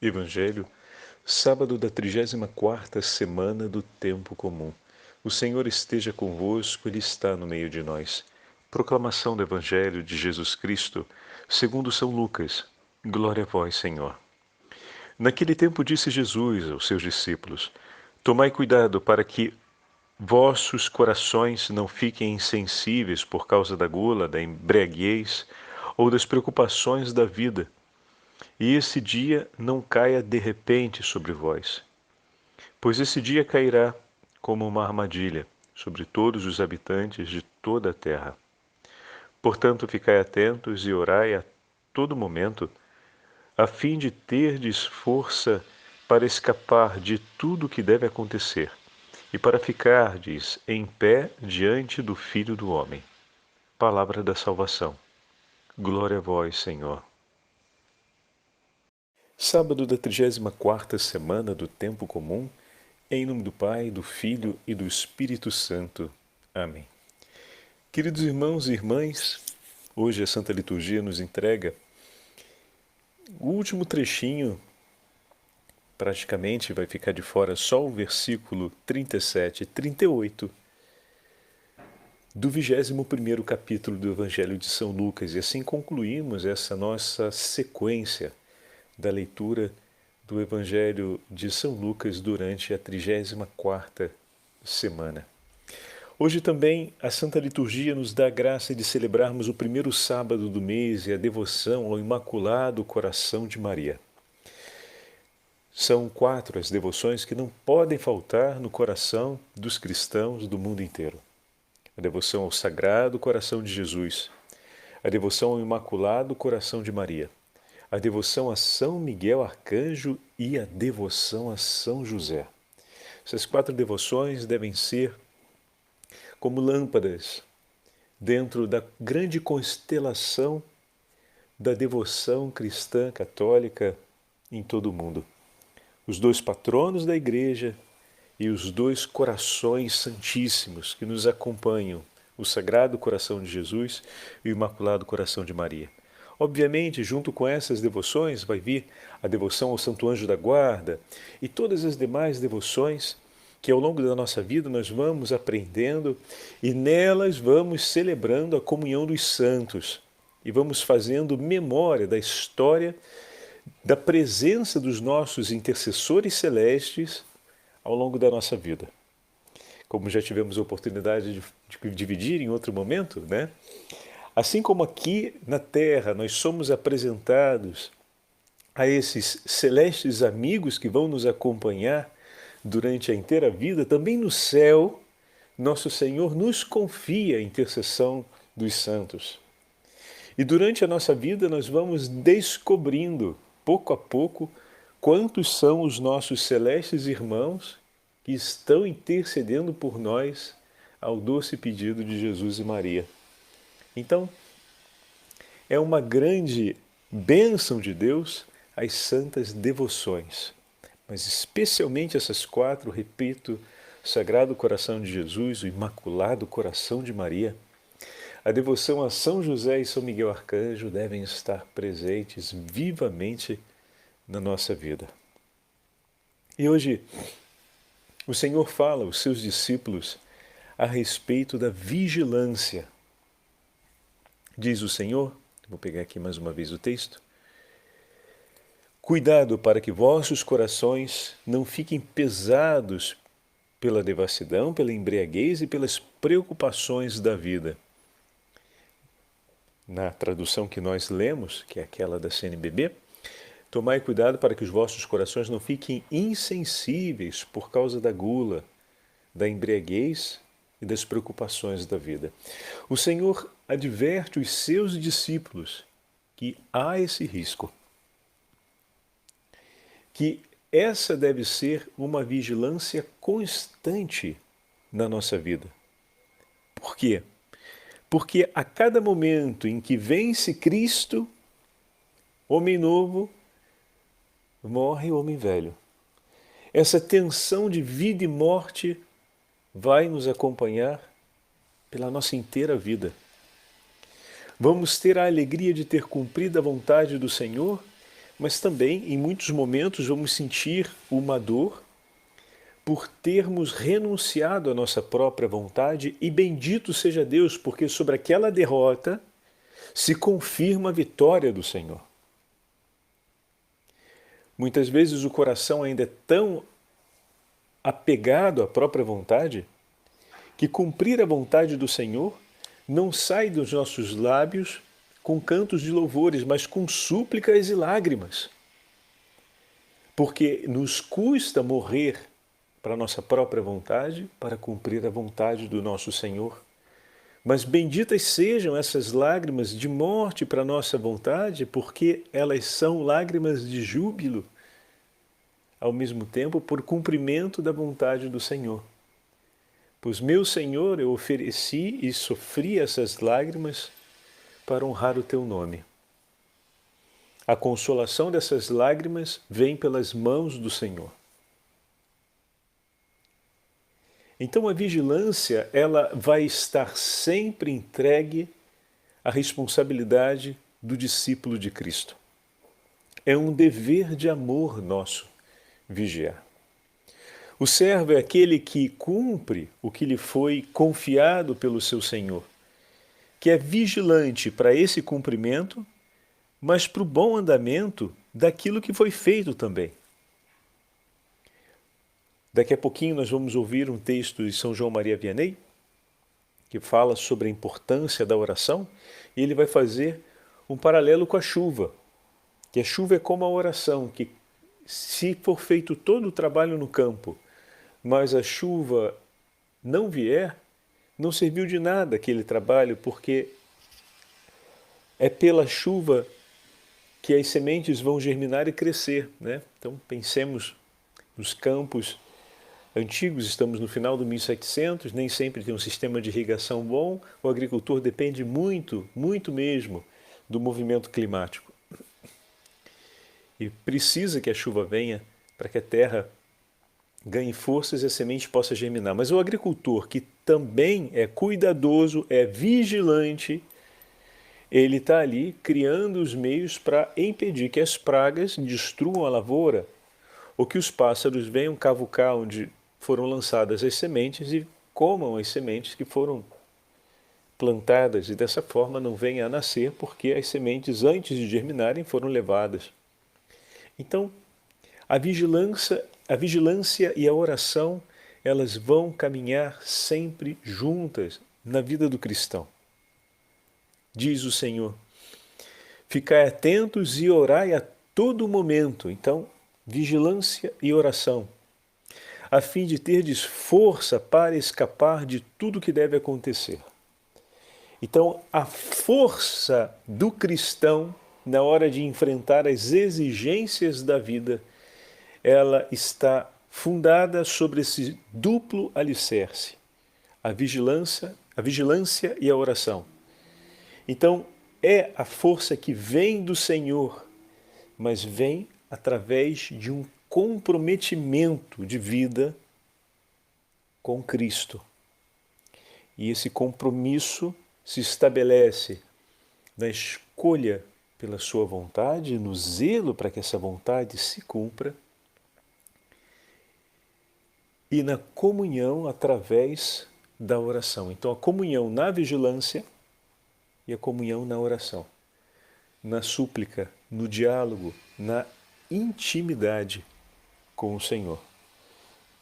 Evangelho, sábado da 34ª semana do tempo comum. O Senhor esteja convosco, Ele está no meio de nós. Proclamação do Evangelho de Jesus Cristo, segundo São Lucas. Glória a vós, Senhor. Naquele tempo disse Jesus aos seus discípulos: Tomai cuidado para que vossos corações não fiquem insensíveis por causa da gula, da embriaguez ou das preocupações da vida, e esse dia não caia de repente sobre vós. Pois esse dia cairá como uma armadilha sobre todos os habitantes de toda a terra. Portanto, ficai atentos e orai a todo momento, a fim de terdes força para escapar de tudo o que deve acontecer e para ficardes em pé diante do Filho do Homem. Palavra da salvação. Glória a vós, Senhor. Sábado da 34ª semana do tempo comum, em nome do Pai, do Filho e do Espírito Santo. Amém. Queridos irmãos e irmãs, hoje a Santa Liturgia nos entrega o último trechinho, praticamente vai ficar de fora só o versículo 37 e 38 do 21º capítulo do Evangelho de São Lucas, e assim concluímos essa nossa sequência da leitura do Evangelho de São Lucas durante a 34ª semana. Hoje também a Santa Liturgia nos dá a graça de celebrarmos o primeiro sábado do mês e a devoção ao Imaculado Coração de Maria. São 4 as devoções que não podem faltar no coração dos cristãos do mundo inteiro. A devoção ao Sagrado Coração de Jesus, a devoção ao Imaculado Coração de Maria, a devoção a São Miguel Arcanjo e a devoção a São José. Essas 4 devoções devem ser como lâmpadas dentro da grande constelação da devoção cristã católica em todo o mundo. Os 2 patronos da Igreja e os 2 corações santíssimos que nos acompanham, o Sagrado Coração de Jesus e o Imaculado Coração de Maria. Obviamente, junto com essas devoções, vai vir a devoção ao Santo Anjo da Guarda e todas as demais devoções que ao longo da nossa vida nós vamos aprendendo e nelas vamos celebrando a comunhão dos santos e vamos fazendo memória da história da presença dos nossos intercessores celestes ao longo da nossa vida. Como já tivemos a oportunidade de dividir em outro momento, né? Assim como aqui na Terra nós somos apresentados a esses celestes amigos que vão nos acompanhar durante a inteira vida, também no céu, nosso Senhor nos confia a intercessão dos santos. E durante a nossa vida nós vamos descobrindo, pouco a pouco, quantos são os nossos celestes irmãos que estão intercedendo por nós ao doce pedido de Jesus e Maria. Então, é uma grande bênção de Deus as santas devoções, mas especialmente essas 4, repito, o Sagrado Coração de Jesus, o Imaculado Coração de Maria. A devoção a São José e São Miguel Arcanjo devem estar presentes vivamente na nossa vida. E hoje o Senhor fala aos seus discípulos a respeito da vigilância. Diz o Senhor, vou pegar aqui mais uma vez o texto: Cuidado para que vossos corações não fiquem pesados pela devassidão, pela embriaguez e pelas preocupações da vida. Na tradução que nós lemos, que é aquela da CNBB, tomai cuidado para que os vossos corações não fiquem insensíveis por causa da gula, da embriaguez e das preocupações da vida. O Senhor adverte os seus discípulos que há esse risco, que essa deve ser uma vigilância constante na nossa vida. Por quê? Porque a cada momento em que vence Cristo, homem novo, morre homem velho. Essa tensão de vida e morte vai nos acompanhar pela nossa inteira vida. Vamos ter a alegria de ter cumprido a vontade do Senhor, mas também, em muitos momentos, vamos sentir uma dor por termos renunciado à nossa própria vontade, e bendito seja Deus, porque sobre aquela derrota se confirma a vitória do Senhor. Muitas vezes o coração ainda é tão apegado à própria vontade que cumprir a vontade do Senhor não sai dos nossos lábios com cantos de louvores, mas com súplicas e lágrimas. Porque nos custa morrer para a nossa própria vontade, para cumprir a vontade do nosso Senhor. Mas benditas sejam essas lágrimas de morte para a nossa vontade, porque elas são lágrimas de júbilo, ao mesmo tempo por cumprimento da vontade do Senhor. Pois, meu Senhor, eu ofereci e sofri essas lágrimas para honrar o Teu nome. A consolação dessas lágrimas vem pelas mãos do Senhor. Então a vigilância, ela vai estar sempre entregue à responsabilidade do discípulo de Cristo. É um dever de amor nosso vigiar. O servo é aquele que cumpre o que lhe foi confiado pelo seu Senhor, que é vigilante para esse cumprimento, mas para o bom andamento daquilo que foi feito também. Daqui a pouquinho nós vamos ouvir um texto de São João Maria Vianney, que fala sobre a importância da oração, e ele vai fazer um paralelo com a chuva, que a chuva é como a oração, que se for feito todo o trabalho no campo, mas a chuva não vier, não serviu de nada aquele trabalho, porque é pela chuva que as sementes vão germinar e crescer, né? Então pensemos nos campos antigos, estamos no final do 1700, nem sempre tem um sistema de irrigação bom, o agricultor depende muito, muito mesmo do movimento climático. E precisa que a chuva venha para que a terra ganhe forças e a semente possa germinar. Mas o agricultor, que também é cuidadoso, é vigilante, ele está ali criando os meios para impedir que as pragas destruam a lavoura, ou que os pássaros venham cavucar onde foram lançadas as sementes e comam as sementes que foram plantadas, e dessa forma não venha a nascer, porque as sementes, antes de germinarem, foram levadas. Então, a vigilância e a oração, elas vão caminhar sempre juntas na vida do cristão. Diz o Senhor: ficai atentos e orai a todo momento. Então, vigilância e oração, a fim de terdes força para escapar de tudo que deve acontecer. Então, a força do cristão na hora de enfrentar as exigências da vida, ela está fundada sobre esse duplo alicerce, a vigilância e a oração. Então, é a força que vem do Senhor, mas vem através de um comprometimento de vida com Cristo. E esse compromisso se estabelece na escolha pela sua vontade, no zelo para que essa vontade se cumpra, e na comunhão através da oração. Então, a comunhão na vigilância e a comunhão na oração, na súplica, no diálogo, na intimidade com o Senhor.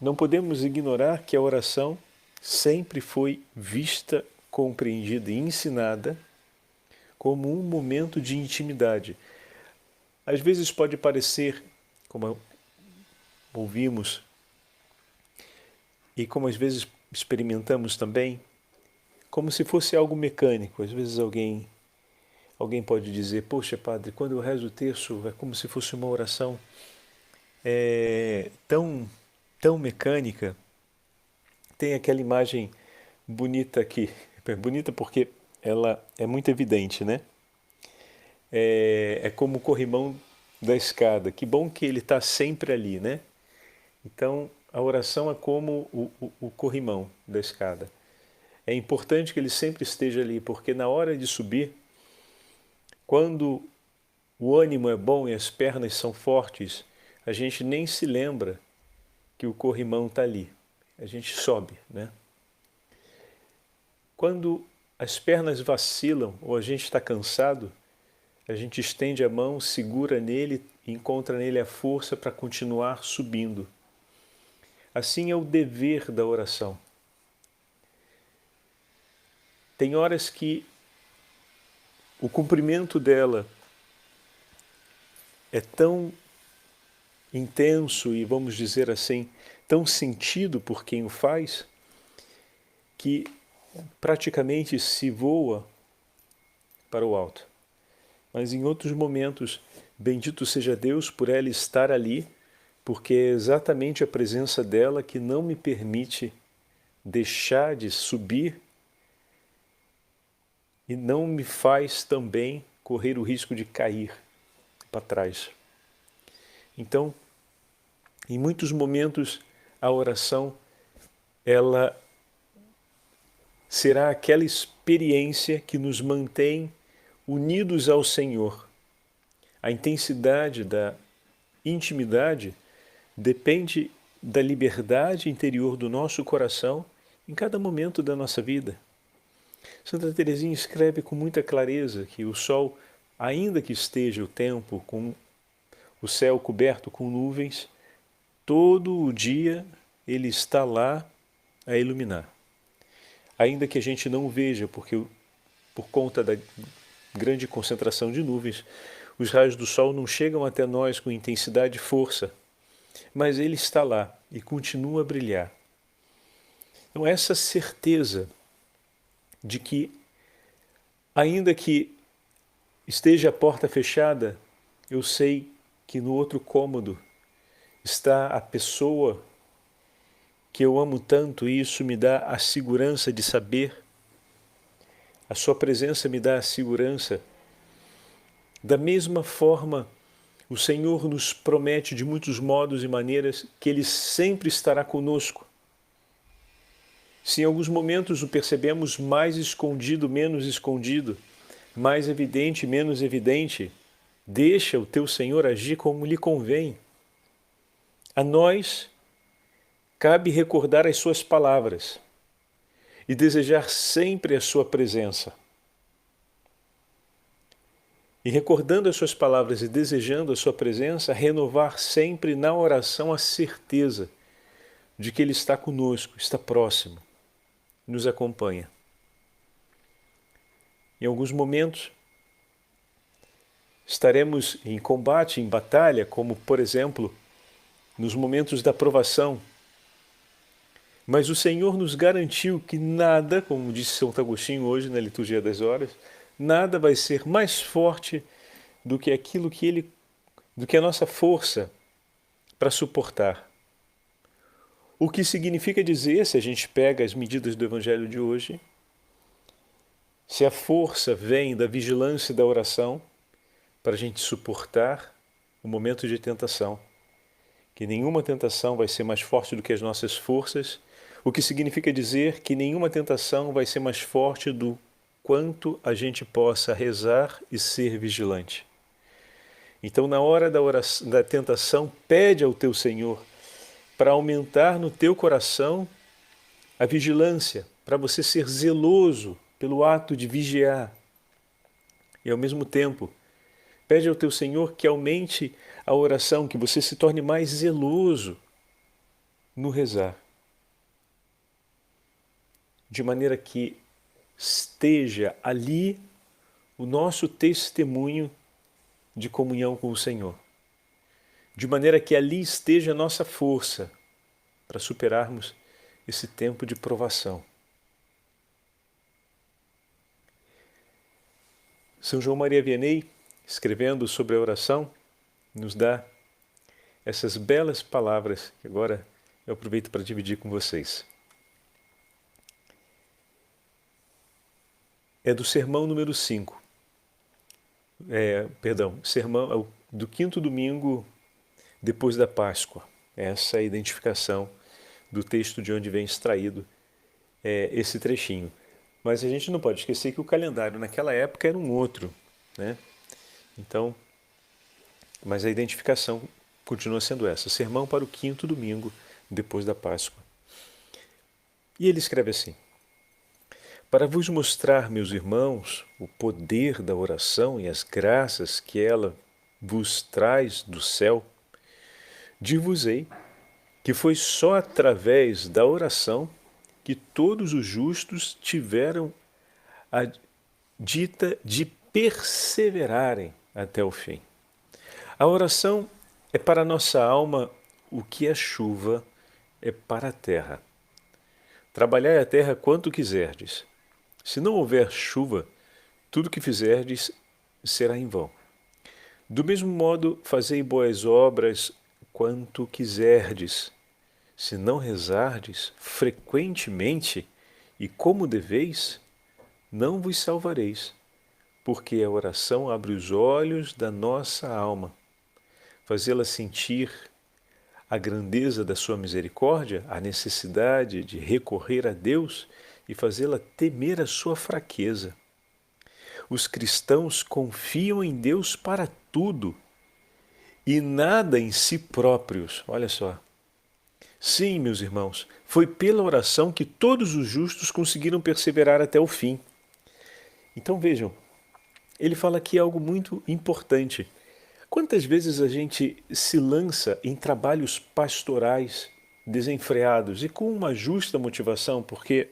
Não podemos ignorar que a oração sempre foi vista, compreendida e ensinada como um momento de intimidade. Às vezes pode parecer, como ouvimos e como às vezes experimentamos também, como se fosse algo mecânico. Às vezes alguém pode dizer: poxa, padre, quando eu rezo o terço é como se fosse uma oração tão mecânica. Tem aquela imagem bonita aqui, bonita porque ela é muito evidente, né? É como o corrimão da escada. Que bom que ele está sempre ali, né? Então, a oração é como o corrimão da escada. É importante que ele sempre esteja ali, porque na hora de subir, quando o ânimo é bom e as pernas são fortes, a gente nem se lembra que o corrimão está ali. A gente sobe, né? Quando as pernas vacilam ou a gente está cansado, a gente estende a mão, segura nele e encontra nele a força para continuar subindo. Assim é o dever da oração. Tem horas que o cumprimento dela é tão intenso e, vamos dizer assim, tão sentido por quem o faz, que praticamente se voa para o alto. Mas em outros momentos, bendito seja Deus por ela estar ali, porque é exatamente a presença dela que não me permite deixar de subir e não me faz também correr o risco de cair para trás. Então, em muitos momentos, a oração, ela será aquela experiência que nos mantém unidos ao Senhor. A intensidade da intimidade depende da liberdade interior do nosso coração em cada momento da nossa vida. Santa Teresinha escreve com muita clareza que o sol, ainda que esteja o tempo com o céu coberto com nuvens, todo o dia ele está lá a iluminar. Ainda que a gente não o veja, porque por conta da grande concentração de nuvens, os raios do sol não chegam até nós com intensidade e força, mas ele está lá e continua a brilhar. Então essa certeza de que, ainda que esteja a porta fechada, eu sei que no outro cômodo está a pessoa que eu amo tanto, e isso me dá a segurança de saber, a sua presença me dá a segurança. Da mesma forma, o Senhor nos promete de muitos modos e maneiras que Ele sempre estará conosco. Se em alguns momentos o percebemos mais escondido, menos escondido, mais evidente, menos evidente, deixa o teu Senhor agir como lhe convém. A nós cabe recordar as suas palavras e desejar sempre a sua presença. E recordando as suas palavras e desejando a sua presença, renovar sempre na oração a certeza de que Ele está conosco, está próximo, nos acompanha. Em alguns momentos, estaremos em combate, em batalha, como, por exemplo, nos momentos da provação. Mas o Senhor nos garantiu que nada, como disse Santo Agostinho hoje na Liturgia das Horas, nada vai ser mais forte do que aquilo do que a nossa força para suportar. O que significa dizer, se a gente pega as medidas do Evangelho de hoje, se a força vem da vigilância e da oração, para a gente suportar o momento de tentação, que nenhuma tentação vai ser mais forte do que as nossas forças, o que significa dizer que nenhuma tentação vai ser mais forte do quanto a gente possa rezar e ser vigilante. Então, na hora da tentação, pede ao teu Senhor para aumentar no teu coração a vigilância, para você ser zeloso pelo ato de vigiar. E ao mesmo tempo, pede ao teu Senhor que aumente a oração, que você se torne mais zeloso no rezar. De maneira que esteja ali o nosso testemunho de comunhão com o Senhor. De maneira que ali esteja a nossa força para superarmos esse tempo de provação. São João Maria Vianney, escrevendo sobre a oração, nos dá essas belas palavras que agora eu aproveito para dividir com vocês. É do sermão número 5. Sermão do quinto domingo depois da Páscoa. Essa é a identificação do texto de onde vem extraído esse trechinho. Mas a gente não pode esquecer que o calendário naquela época era um outro, né? Então, mas a identificação continua sendo essa: sermão para o 5º domingo depois da Páscoa. E ele escreve assim: para vos mostrar, meus irmãos, o poder da oração e as graças que ela vos traz do céu, dir-vos-ei que foi só através da oração que todos os justos tiveram a dita de perseverarem até o fim. A oração é para a nossa alma o que a chuva é para a terra. Trabalhai a terra quanto quiserdes. Se não houver chuva, tudo que fizerdes será em vão. Do mesmo modo, fazei boas obras quanto quiserdes. Se não rezardes frequentemente e como deveis, não vos salvareis, porque a oração abre os olhos da nossa alma. Fazê-la sentir a grandeza da sua misericórdia, a necessidade de recorrer a Deus e fazê-la temer a sua fraqueza. Os cristãos confiam em Deus para tudo e nada em si próprios. Olha só. Sim, meus irmãos, foi pela oração que todos os justos conseguiram perseverar até o fim. Então vejam, ele fala aqui algo muito importante. Quantas vezes a gente se lança em trabalhos pastorais desenfreados e com uma justa motivação, porque,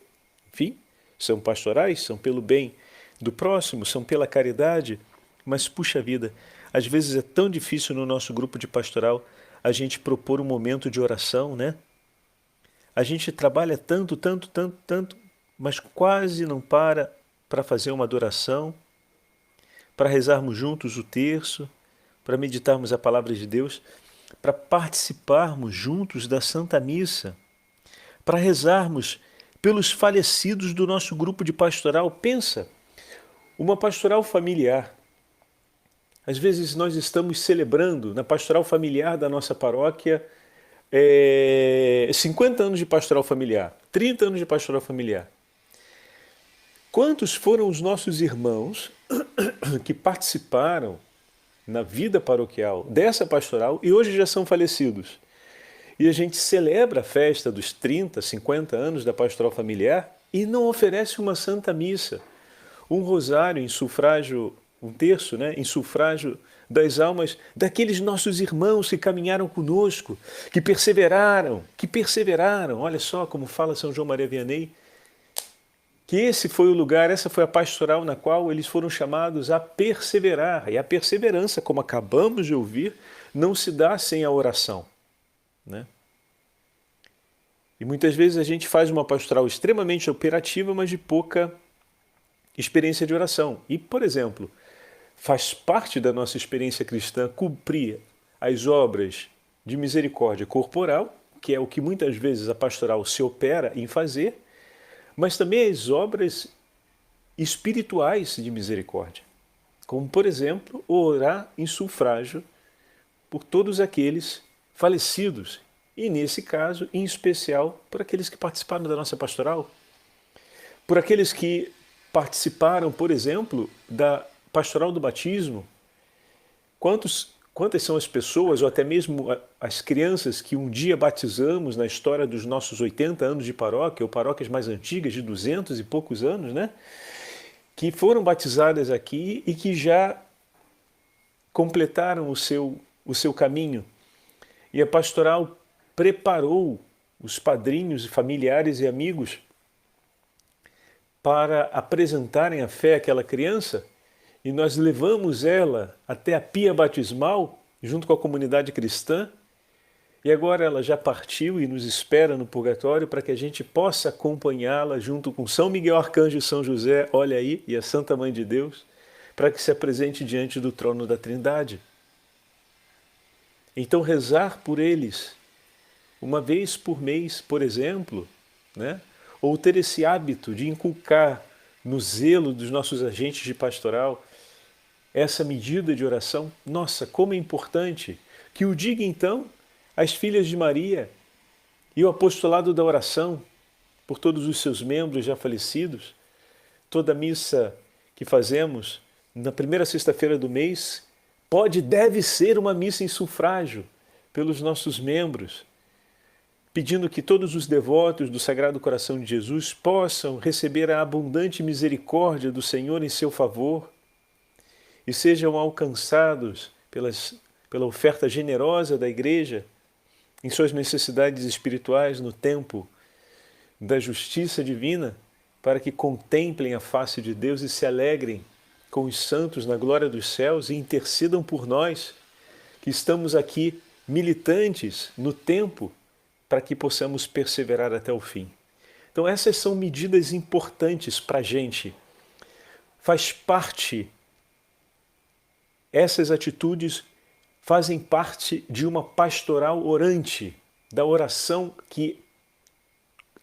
enfim, são pastorais, são pelo bem do próximo, são pela caridade, mas puxa vida, às vezes é tão difícil no nosso grupo de pastoral a gente propor um momento de oração, né? A gente trabalha tanto, mas quase não para fazer uma adoração, para rezarmos juntos o terço, para meditarmos a palavra de Deus, para participarmos juntos da Santa Missa, para rezarmos pelos falecidos do nosso grupo de pastoral. Pensa, uma pastoral familiar. Às vezes nós estamos celebrando na pastoral familiar da nossa paróquia 50 anos de pastoral familiar, 30 anos de pastoral familiar. Quantos foram os nossos irmãos que participaram na vida paroquial dessa pastoral e hoje já são falecidos? E a gente celebra a festa dos 30, 50 anos da pastoral familiar e não oferece uma santa missa, um rosário em sufrágio, um terço, né, em sufrágio das almas daqueles nossos irmãos que caminharam conosco, que perseveraram. Olha só como fala São João Maria Vianney, que esse foi o lugar, essa foi a pastoral na qual eles foram chamados a perseverar. E a perseverança, como acabamos de ouvir, não se dá sem a oração, né? E muitas vezes a gente faz uma pastoral extremamente operativa, mas de pouca experiência de oração. E, por exemplo, faz parte da nossa experiência cristã cumprir as obras de misericórdia corporal, que é o que muitas vezes a pastoral se opera em fazer, mas também as obras espirituais de misericórdia, como, por exemplo, orar em sufrágio por todos aqueles falecidos, e nesse caso, em especial, por aqueles que participaram da nossa pastoral, por aqueles que participaram, por exemplo, da pastoral do batismo. Quantas são as pessoas, ou até mesmo as crianças que um dia batizamos na história dos nossos 80 anos de paróquia, ou paróquias mais antigas, de 200 e poucos anos, né? Que foram batizadas aqui e que já completaram o seu caminho. E a pastoral preparou os padrinhos, familiares e amigos para apresentarem a fé àquela criança, e nós levamos ela até a pia batismal, junto com a comunidade cristã, e agora ela já partiu e nos espera no purgatório para que a gente possa acompanhá-la junto com São Miguel Arcanjo e São José, olha aí, e a Santa Mãe de Deus, para que se apresente diante do trono da Trindade. Então rezar por eles, uma vez por mês, por exemplo, né? Ou ter esse hábito de inculcar no zelo dos nossos agentes de pastoral essa medida de oração, nossa, como é importante que o diga então as filhas de Maria e o apostolado da oração por todos os seus membros já falecidos. Toda missa que fazemos na primeira sexta-feira do mês deve ser uma missa em sufrágio pelos nossos membros, pedindo que todos os devotos do Sagrado Coração de Jesus possam receber a abundante misericórdia do Senhor em seu favor e sejam alcançados pela oferta generosa da Igreja em suas necessidades espirituais no tempo da justiça divina, para que contemplem a face de Deus e se alegrem com os santos na glória dos céus e intercedam por nós, que estamos aqui militantes no tempo, para que possamos perseverar até o fim. Então essas são medidas importantes para a gente. Faz parte, essas atitudes fazem parte de uma pastoral orante, da oração que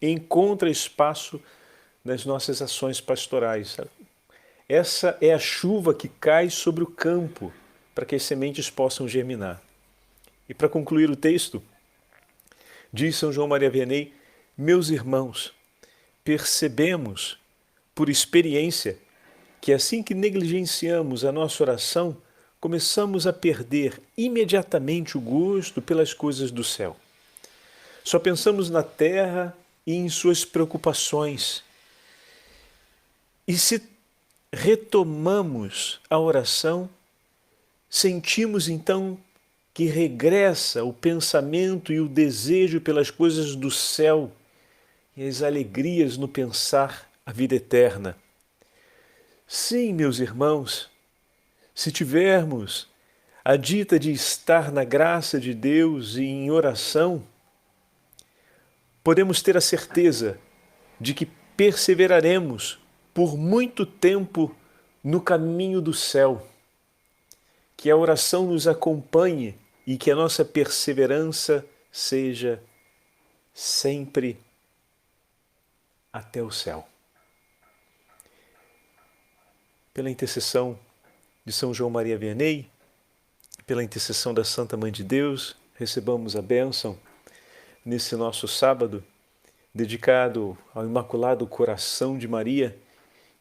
encontra espaço nas nossas ações pastorais. Essa é a chuva que cai sobre o campo para que as sementes possam germinar. E para concluir o texto, diz São João Maria Vianney: meus irmãos, percebemos por experiência que assim que negligenciamos a nossa oração, começamos a perder imediatamente o gosto pelas coisas do céu. Só pensamos na terra e em suas preocupações. E se retomamos a oração, sentimos então que regressa o pensamento e o desejo pelas coisas do céu e as alegrias no pensar a vida eterna. Sim, meus irmãos, se tivermos a dita de estar na graça de Deus e em oração, podemos ter a certeza de que perseveraremos por muito tempo no caminho do céu. Que a oração nos acompanhe e que a nossa perseverança seja sempre até o céu. Pela intercessão de São João Maria Vianney, pela intercessão da Santa Mãe de Deus, recebamos a bênção nesse nosso sábado, dedicado ao Imaculado Coração de Maria,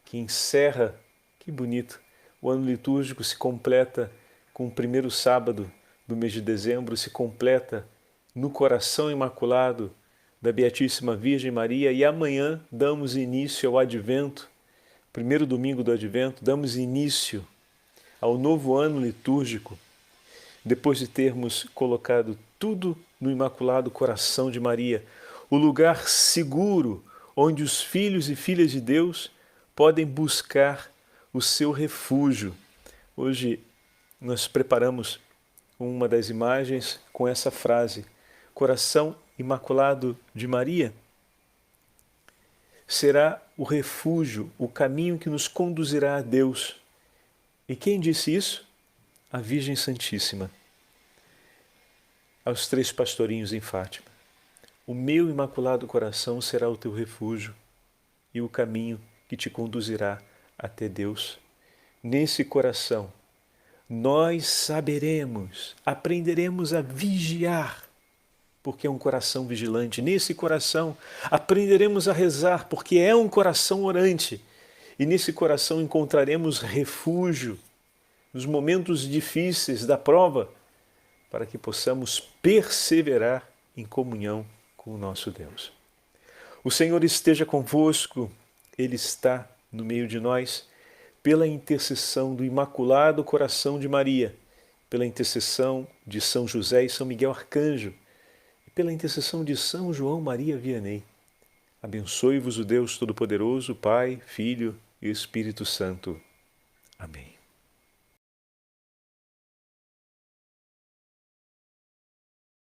que encerra, que bonito, o ano litúrgico se completa com o primeiro sábado do mês de dezembro, se completa no Coração Imaculado da Beatíssima Virgem Maria, e amanhã damos início ao Advento, primeiro domingo do Advento, damos início ao novo ano litúrgico, depois de termos colocado tudo no Imaculado Coração de Maria, o lugar seguro onde os filhos e filhas de Deus podem buscar o seu refúgio. Hoje nós preparamos uma das imagens com essa frase: Coração Imaculado de Maria será o refúgio, o caminho que nos conduzirá a Deus. E quem disse isso? A Virgem Santíssima, aos 3 pastorinhos em Fátima. O meu Imaculado Coração será o teu refúgio e o caminho que te conduzirá até Deus. Nesse coração, nós saberemos, aprenderemos a vigiar, porque é um coração vigilante. Nesse coração, aprenderemos a rezar, porque é um coração orante. E nesse coração encontraremos refúgio nos momentos difíceis da prova, para que possamos perseverar em comunhão com o nosso Deus. O Senhor esteja convosco, Ele está no meio de nós, pela intercessão do Imaculado Coração de Maria, pela intercessão de São José e São Miguel Arcanjo, e pela intercessão de São João Maria Vianney. Abençoe-vos o Deus Todo-Poderoso, Pai, Filho e Espírito Santo. Amém.